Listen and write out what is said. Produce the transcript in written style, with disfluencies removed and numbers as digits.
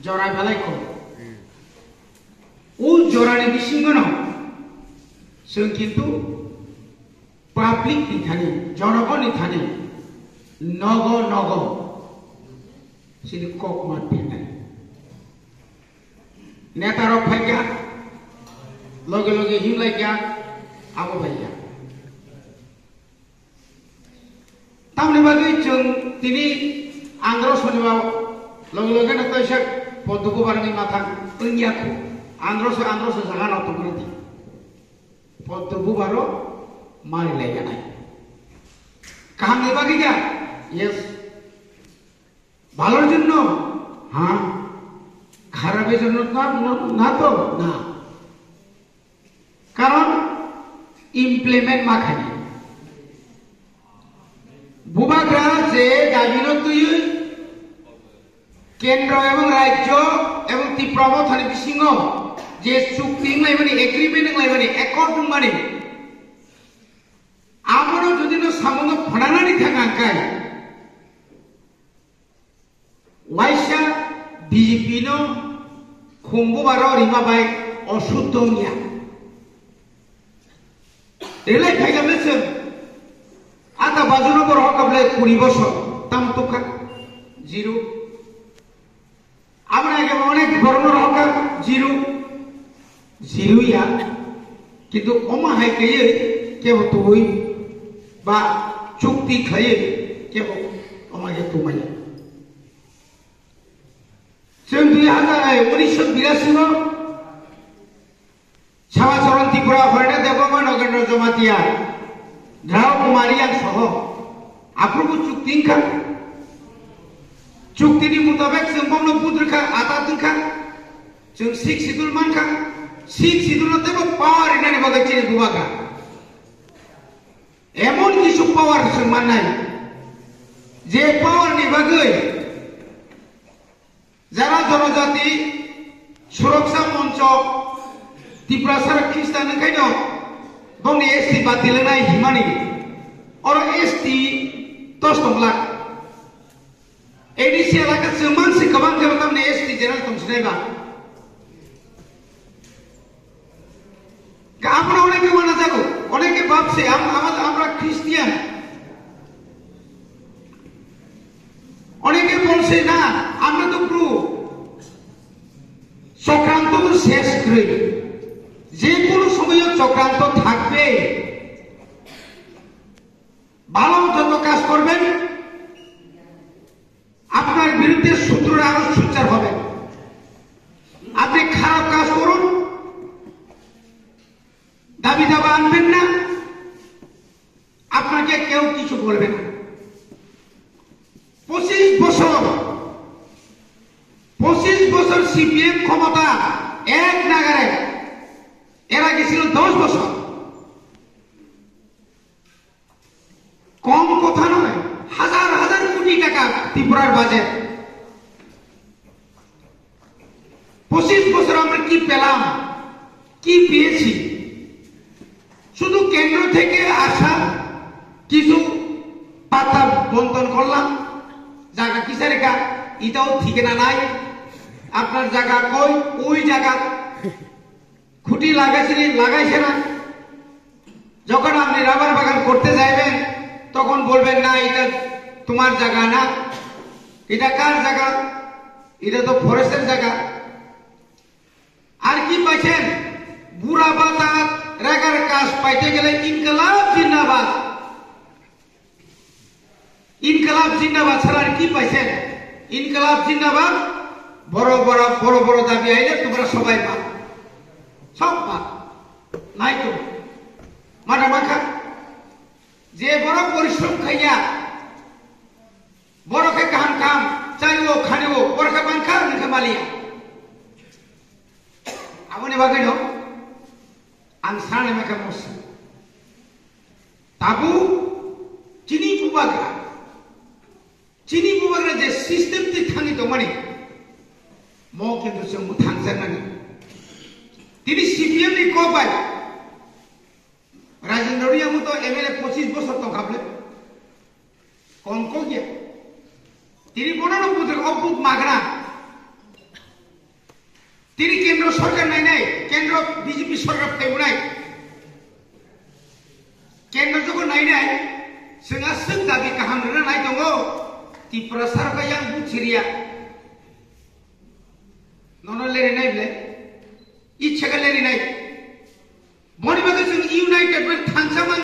जरा बेलाय को उ जरानि बिसिंगनो जों किन्तु पाब्लिक नि थानि जनगणनि थानि नग नग सिनि कक मात फेनाय नेतारक फायगा लगे लगे हिमलायगा आबो फायगा तामनि बागै जों दिनै आंग्र सनिबाव लगे लगे न तैसा पद्दुको बारनि माथा ओंगियाखौ आंग्रसो जागा न तंग्रति पद्दुको बारो मारि लायगानाय कामनि बागै जा यस ভালোর জন্য হ্যাঁ খারাপের জন্য না তো না কারণ ইমপ্লিমেন্ট মাখানি বুবাগ্রা যে দাবিনো তুই কেন্দ্র এবং রাজ্য এবং ত্রিপ্রবথানি বিসিং যে চুক্তি লাইবানি এগ্রিমেন্ট লাইবানি একর্ড মানে আমারও যদি সামঙ্গ ফড়ানানি থাকাঙ্কায় वाइसा बीजेपी नो खुंबो बारो रिमा बाय अशुद्धनिया एलाय फायगामले जों आदा बाजुनो बर हकाबले 20 বছর ताम तोखा जिरो আমরা আগে অনেক ধর্মের হকা জিরো জিরোইয়া কিন্তু অমা হাইকেয়ে কেব তুই বা চুক্তি খাইয়ে কেব অমাকে তুমাইয়া जों 1982 सावाचरण त्रिपुरा फरायना देवमा नगेन्द्र जमातिया ध्राव कुमारिया सह आप्रभु चुक्तिखा चुक्तिनि मुताबिक जों बमनो पुद्रखा आता तुखा जों सिख सिदुल मानखा सिख सिदुलतेबो पावर इनानि बागै चिनि बुबागा एमन किछु पावर जों माननाय जे पावरनि बागै যারা জনজাতি সুরক্ষা মঞ্চ ত্রিপুরা সারা খ্রিস্টান খাইন বংনি এসটি বাদ দিলে নাই হিমানি और एसटी 10 लाख एडीसी एलाका जों मानसि गोबां जों एसटी जेराल दंसिनायबा আমরা অনেকে মানা যাবো অনেকে ভাবছে আমরা খ্রিস্টান অনেকে বলছে না আমরা তো প্রভু চক্রান্ত শেষ করে যে কোনো সময় চক্রান্ত থাকবে ভালো জন্য কাজ করবেন আপনার বিরুদ্ধে শত্রুরা আরো সোচ্চার হবে আপনি খারাপ কাজ করুন দাবি দাবা আনবেন না আপনাকে কেউ কিছু বলবে না 25 বছর সিপিএম ক্ষমতা এক নাগারে এর আগে ছিল 10 বছর কম কথা নয় হাজার হাজার কোটি টাকা ত্রিপুরার বাজেট 25 বছর আমরা কি পেলাম কি পেয়েছি শুধু কেন্দ্র থেকে আসা কিছু পাতা বন্টন করলাম জায়গা কিসের কা এটাও ঠিকানা নাই আপনার জায়গা কই ওই জায়গা খুঁটি লাগাইছে না যখন আপনি রাবার বাগান করতে যাইবেন তখন বলবেন না এটা তোমার জায়গা না এটা কার জায়গা এটা তো ফরেস্টের জায়গা আর কি পাইছেন বুড়া বাতা রেগার কাজ পাইতে গেলে ইনকলাব জিন্দাবাদ ছাড়া আর কি পাইছেন ইনকলাব জিন্দাবাদ বড় বড় দাবি আইলে তোমরা সবাই পাও সব পাও নাই তো মাথা মাখা যে বড় পরিশ্রম খাইয়া বড় খাই কাম চাইব খানিব বড় খাই বাংখা নিখে মালিয়া আপনি বাকি ন आं साने मेका मसा ताबु चिनी बुबाग्रा जे सिस्टेम ति थांनि दं माने म किन्तु जों थांजानांगोन तिनि सीपीएम नि कोबाय राजेंद्र रियामु तो एमएलए 25 বছর तो खाबले कौन को गया तिनि बनानो बुद्र अबुक मागरा केंद्र सरकार नायनाय केंद्र बीजेपी सरकार फैबोनाय केंद्र जगो नायनाय जोंहा जों दाबि खालामनो नाय दङ त्रिपुरा सरकार yang बुथिरिया ननो लेरिनाय ब्ले इच्छा लेरिनाय बनिबादो जों इउनाइटेड थांजामा